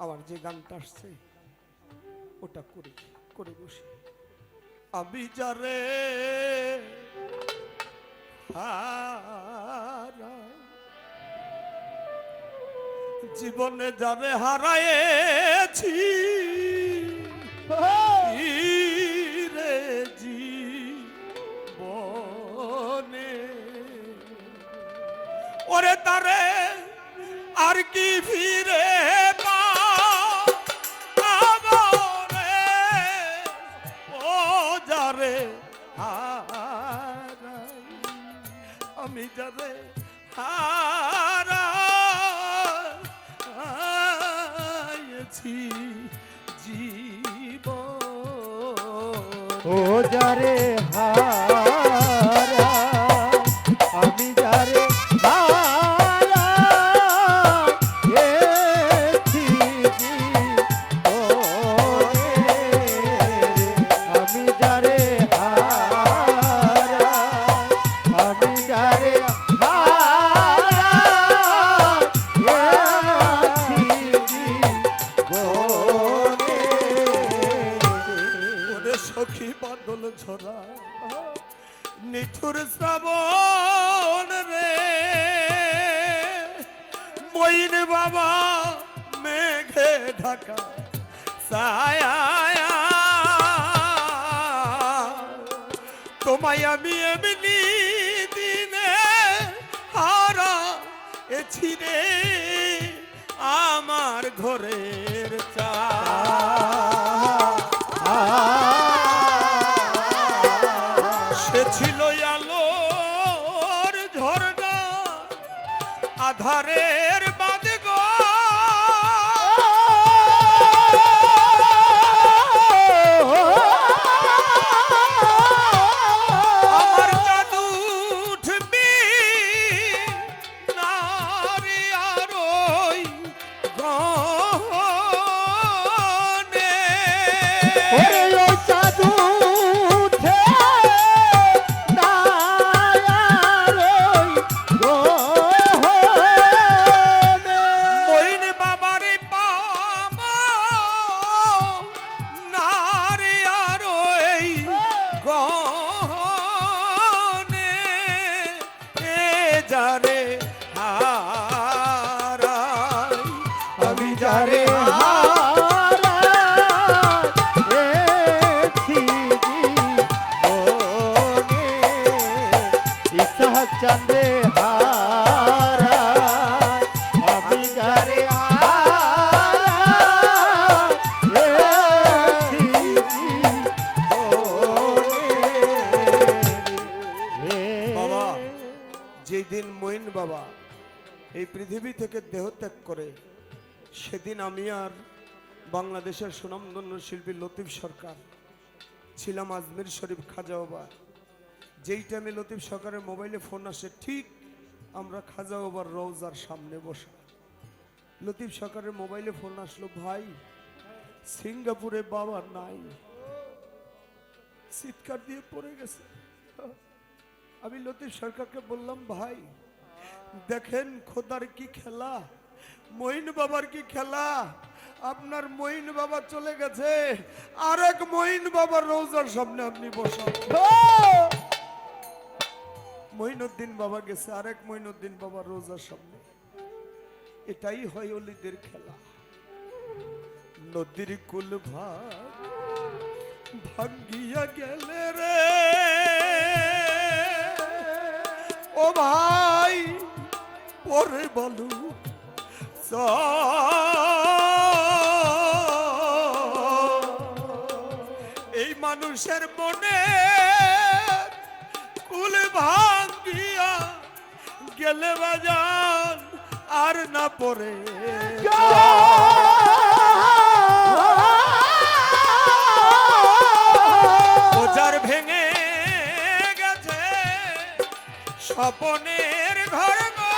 আমার যে গানটা আসছে ওটা করে করে বসি। আমি যারে জীবনে যারে হারায়েছি রে জীবনে, ওরে তারে আর কি ফিরে পাবো রে, ও যারে হারাই, আমি যারে হারাইছি জীবন, ও যারে হারা আমি যারে হারা গেছি জীবনে, আমি যারে হারা আমি যারে হারা গেছি জীবনে। ওরে সখী বাদল ঝরা নিঠুর শ্রাবণ রে, মইন বাবা মেঘে ঢাকা ছায়া, তোমায় আমি এমনি দিনে হারা এছি রে, আমার ঘরের চা সে ছিল আলোর ঝর্ণা আধারের বাঁধ গো, আমার জাদু উঠবি নারী আর ওই গনে, ওরে ও জাদু উঠে না আর ওই গহনে, মইন বাবার পামা নারী আর ওই গহনে, এ যারে হারাই আমি যারে হারা গেছি জীবনে, ইচ্ছা চাঁদে হারা আমি যারে হারা গেছি জীবনে। বাবা, যেদিন মইন বাবা এই পৃথিবী থেকে দেহত্যাগ করে সেদিন আমি আর বাংলাদেশের সুনামধন্য শিল্পী লতিফ সরকার ছিলাম আজমির শরীফ খাজা বাবা। যেই টাইমে লতিফ সরকারের মোবাইলে ফোন আসে ঠিক আমরা খাজা বাবার রওজার সামনে বসা। লতিফ সরকারের মোবাইলে ফোন আসলো, ভাই সিঙ্গাপুরে বাবা নাই, চিৎকার দিয়ে পড়ে গেছে। আমি লতিফ সরকারকে বললাম, ভাই দেখেন খোদার কি খেলা, মইন বাবার কি খেলা, আপনার মইন বাবা চলে গেছে, আরেক মইন বাবার রোজার সামনে আপনি বসান। মইনুদ্দিন বাবা গেছে, আরেক মইনুদ্দিন বাবার রোজার সামনে। এটাই হয় অলিদের খেলা। নদীর কুল ভাঙ্গিয়া গেলে রে, ও ভাই পরে বলু এই মানুষের মনে কুল ভাঙ্গিয়া গেলে বাজান আর না পরে ওজার ভেঙে গেছে স্বপনের ঘর গো।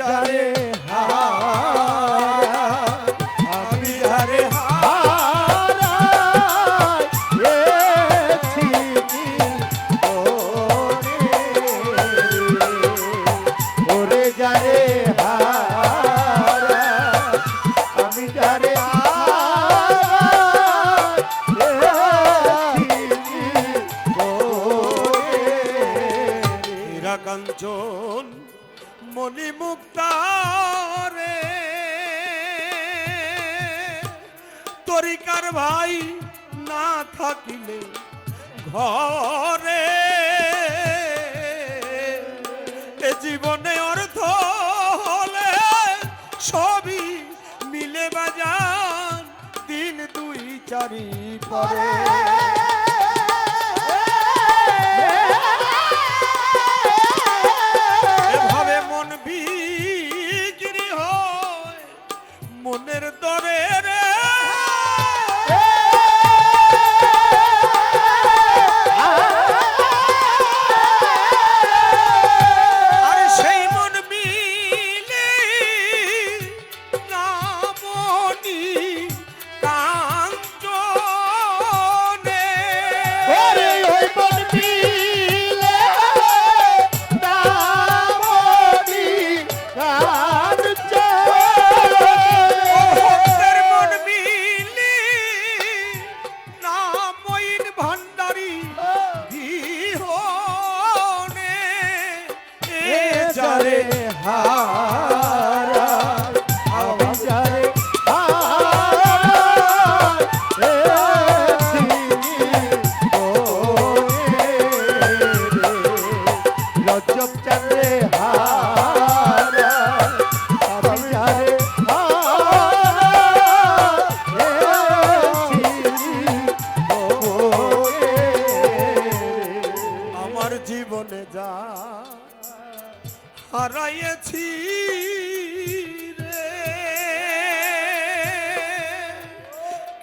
যারে হারাই আমি যারে হারাইছি ওরে যারে হারাই আমি যারে হীরা কাঞ্চন মণিমুক্তারে তরিকার ভাই না থাকিলে ঘরে এ জীবনে অর্থ হলে সবই মিলে বাজান দিন দুই চারি পরে এভাবে মন বিক্রি হয় মনের দরে রে আর সেই মন মিলে নামনি কাঞ্চনে ওরে ওই মন মিলে নামনি কাঞ্চনে ভক্তের মন মিলে নামইন ভান্ডারী বিহনে এ যারে হারাই আমি যারে হারাইছি রজব চাঁদে হারাই আমি যারে হারাইছি আমার জীবনে যা হারাইছি রে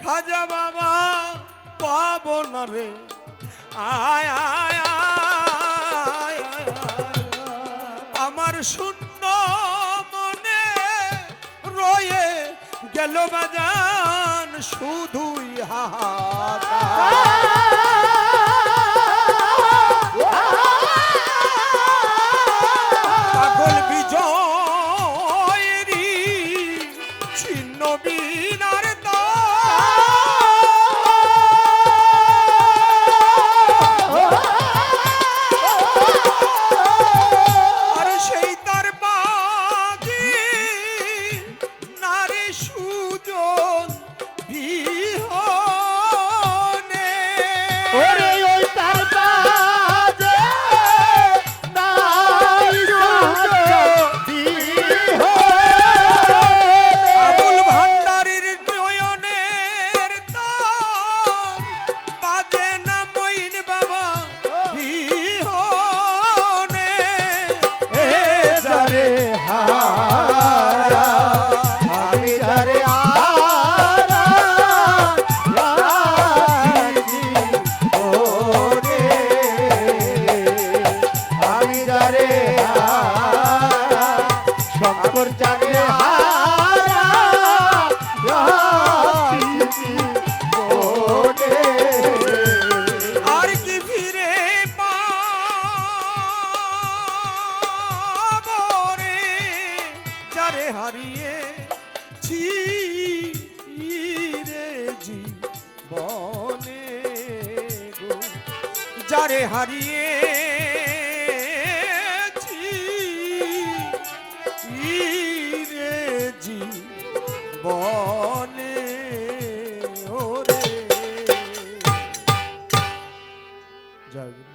খাজা বাবা পাবো না রে আয় আয় আয়, আমার শূন্য মনে রয়ে গেল বাজান শুধুই হাহাকার পাগল বিজয়েরই ছিন্ন বিনার আর সেই তার বাজি নারী সুজন বিহনে ওরে ওই তার বাজে নাই আবুল ভান্ডারীর নয়নের তার বাজে না মইন বাবা বিহনে এ যারে হারা আমি যারে হারাইছি ওরে আমি যারে শঙ্কর জানে হারাইছি ওরে আর কি ফিরে পাবো রে যারে হারিয়ে রে জীবনে গো যারে হারিয়ে রে জীবনে ওরে জয় গুরু।